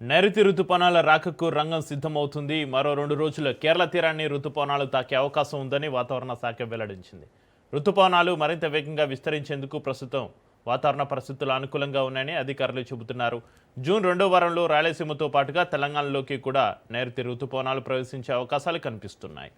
నైరుతి రుతుపవనాల రాకకు రంగం సిద్ధమవుతుంది. మరో 2 రోజుల్లో కేరళ తీరాన్ని రుతుపవనాలు తాకే అవకాశం ఉందని వాతావరణ శాఖ వెల్లడించింది. రుతుపవనాలు మరింత వేగంగా విస్తరించేందుకు ప్రస్తుతం వాతావరణ పరిస్థితులు అనుకూలంగా ఉన్నాయని అధికారులు చెబుతున్నారు. జూన్ 2వ వారంలో రాయలసీమతో పాటుగా తెలంగాణలోకి కూడా నైరుతి రుతుపవనాలు ప్రవేశించే అవకాశాలు కనిపిస్తున్నాయి.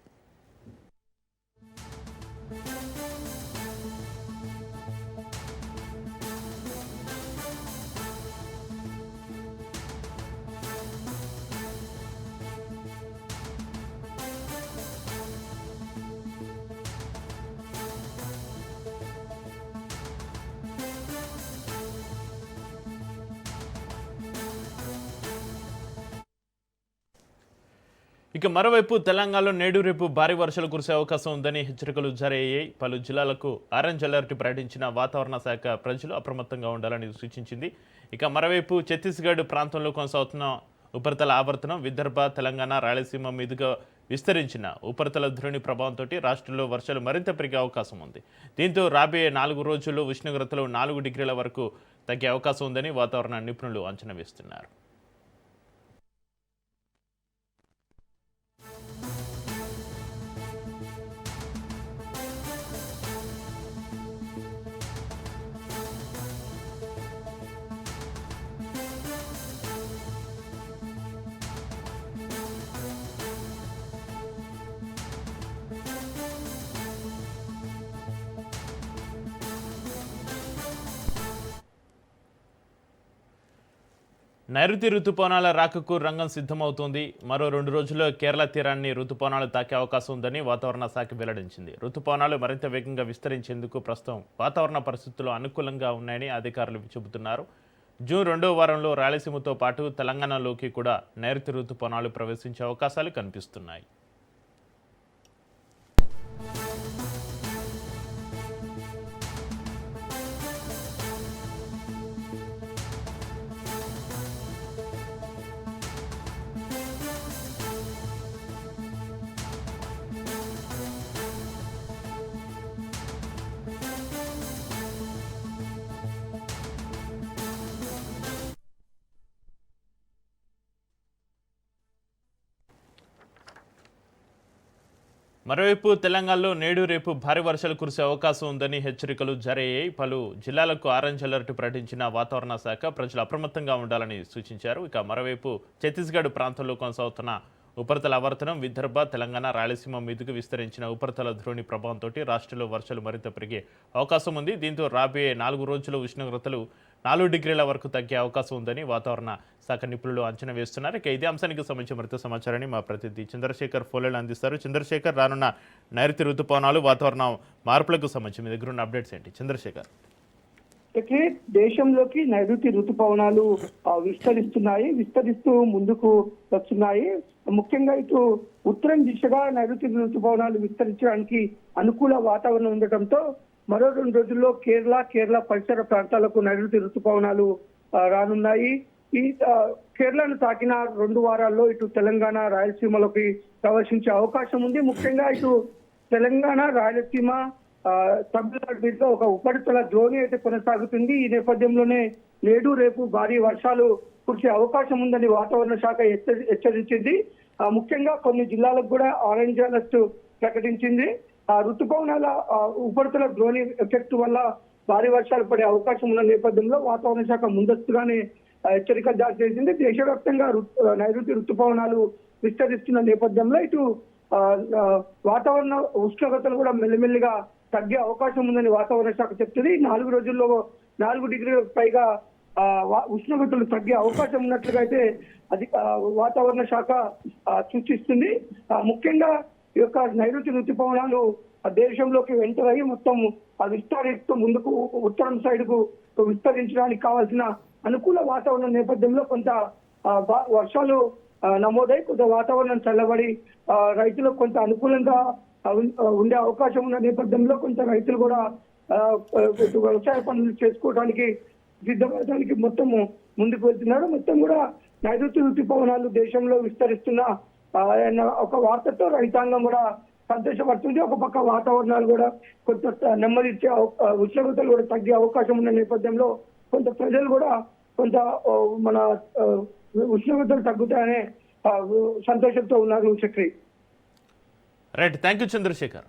ఇక మరోవైపు తెలంగాణలో నేడు రేపు భారీ వర్షాలు కురిసే అవకాశం ఉందని హెచ్చరికలు జారీ అయ్యాయి. పలు జిల్లాలకు ఆరెంజ్ అలర్ట్ ప్రకటించిన వాతావరణ శాఖ ప్రజలు అప్రమత్తంగా ఉండాలని సూచించింది. ఇక మరోవైపు ఛత్తీస్గఢ్ ప్రాంతంలో కొనసాగుతున్న ఉపరితల ఆవర్తనం విదర్భ, తెలంగాణ, రాయలసీమ మీదుగా విస్తరించిన ఉపరితల ద్రోణి ప్రభావంతో రాష్ట్రంలో వర్షాలు మరింత పెరిగే అవకాశం ఉంది. దీంతో రాబోయే 4 రోజుల్లో ఉష్ణోగ్రతలు 4 డిగ్రీల వరకు తగ్గే అవకాశం ఉందని వాతావరణ నిపుణులు అంచనా వేస్తున్నారు. నైరుతి రుతుపవనాల రాకకు రంగం సిద్ధమవుతోంది. మరో 2 రోజుల్లో కేరళ తీరాన్ని రుతుపవనాలు తాకే అవకాశం ఉందని వాతావరణ శాఖ వెల్లడించింది. రుతుపవనాలు మరింత వేగంగా విస్తరించేందుకు ప్రస్తుతం వాతావరణ పరిస్థితులు అనుకూలంగా ఉన్నాయని అధికారులు చెబుతున్నారు. జూన్ 2వ వారంలో రాయలసీమతో పాటు తెలంగాణలోకి కూడా నైరుతి రుతుపవనాలు ప్రవేశించే అవకాశాలు కనిపిస్తున్నాయి. మరోవైపు తెలంగాణలో నేడు రేపు భారీ వర్షాలు కురిసే అవకాశం ఉందని హెచ్చరికలు జారీ అయ్యాయి. పలు జిల్లాలకు ఆరెంజ్ అలర్ట్ ప్రకటించిన వాతావరణ శాఖ ప్రజలు అప్రమత్తంగా ఉండాలని సూచించారు. ఇక మరోవైపు ఛత్తీస్గఢ్ ప్రాంతంలో కొనసాగుతున్న ఉపరితల ఆవర్తనం విదర్భ, తెలంగాణ, రాయలసీమ మీదుకు విస్తరించిన ఉపరితల ద్రోణి ప్రభావంతో రాష్ట్రంలో వర్షాలు మరింత పెరిగే అవకాశం ఉంది. దీంతో రాబోయే 4 రోజుల్లో ఉష్ణోగ్రతలు 4 డిగ్రీల వరకు తగ్గే అవకాశం ఉందని వాతావరణ శాఖ నిపుణులు అంచనా వేస్తున్నారు. ఇక ఇదే అంశానికి సంబంధించిన మరింత సమాచారాన్ని మా ప్రతినిధి చంద్రశేఖర్ ఫోన్లో అందిస్తారు. చంద్రశేఖర్, రానున్న నైరుతి రుతుపవనాలు, వాతావరణ మార్పులకు సంబంధించి మీ దగ్గర ఉన్న అప్డేట్స్ ఏంటి? చంద్రశేఖర్, దేశంలోకి నైరుతి ఋతుపవనాలు విస్తరిస్తూ ముందుకు వస్తున్నాయి. ముఖ్యంగా ఇటు ఉత్తరం దిశగా నైరుతి ఋతుపవనాలు విస్తరించడానికి అనుకూల వాతావరణం ఉండటంతో మరో 2 రోజుల్లో కేరళ పరిసర ప్రాంతాలకు నైరుతి ఋతుపవనాలు రానున్నాయి. ఈ కేరళను తాకిన 2 వారాల్లో ఇటు తెలంగాణ, రాయలసీమలోకి ప్రవేశించే అవకాశం ఉంది. ముఖ్యంగా ఇటు తెలంగాణ, రాయలసీమ, తమిళనాడు మీద ఒక ఉపరితల ద్రోణి అయితే కొనసాగుతుంది. ఈ నేపథ్యంలోనే నేడు రేపు భారీ వర్షాలు కురిసే అవకాశం ఉందని వాతావరణ శాఖ హెచ్చరించింది. ముఖ్యంగా కొన్ని జిల్లాలకు కూడా ఆరెంజ్ అలర్ట్ ప్రకటించింది. ఋతుపవనాల ఉపరితల ద్రోణి ఎఫెక్ట్ వల్ల భారీ వర్షాలు పడే అవకాశం ఉన్న నేపథ్యంలో వాతావరణ శాఖ ముందస్తుగానే హెచ్చరికలు జారీ చేసింది. దేశవ్యాప్తంగా నైరుతి ఋతుపవనాలు విస్తరిస్తున్న నేపథ్యంలో ఇటు వాతావరణ ఉష్ణోగ్రతలు కూడా మెల్లిమెల్లిగా తగ్గే అవకాశం ఉందని వాతావరణ శాఖ చెప్తుంది. 4 రోజుల్లో 4 డిగ్రీలకు పైగా ఉష్ణోగ్రతలు తగ్గే అవకాశం ఉన్నట్లుగా అయితే అది వాతావరణ శాఖ సూచిస్తుంది. ముఖ్యంగా ఈ యొక్క నైరుతి ఋతుపవనాలు దేశంలోకి ఎంటర్ అయ్యి మొత్తం విస్తరిస్తూ ముందుకు ఉత్తరం సైడ్ కు విస్తరించడానికి కావాల్సిన అనుకూల వాతావరణం నేపథ్యంలో కొంత వర్షాలు నమోదై కొంత వాతావరణం చల్లబడి రైతులకు కొంత అనుకూలంగా ఉండే అవకాశం ఉన్న నేపథ్యంలో కొంత రైతులు కూడా వ్యవసాయ పనులు చేసుకోవడానికి సిద్ధపడటానికి మొత్తం ముందుకు వెళ్తున్నారు. మొత్తం కూడా నైరుతి ఋతుపవనాలు దేశంలో విస్తరిస్తున్న ఒక వార్తతో రైతాంగం కూడా సంతోషపడుతుంది. ఒక పక్క వాతావరణాలు కూడా కొంత నెమ్మదిచ్చే ఉష్ణోగ్రతలు కూడా తగ్గే అవకాశం ఉన్న నేపథ్యంలో కొంత ప్రజలు కూడా కొంత మన ఉష్ణోగ్రతలు తగ్గుతాయనే సంతోషంతో ఉన్నారు Chakri. Right, thank you Chandrasekhar.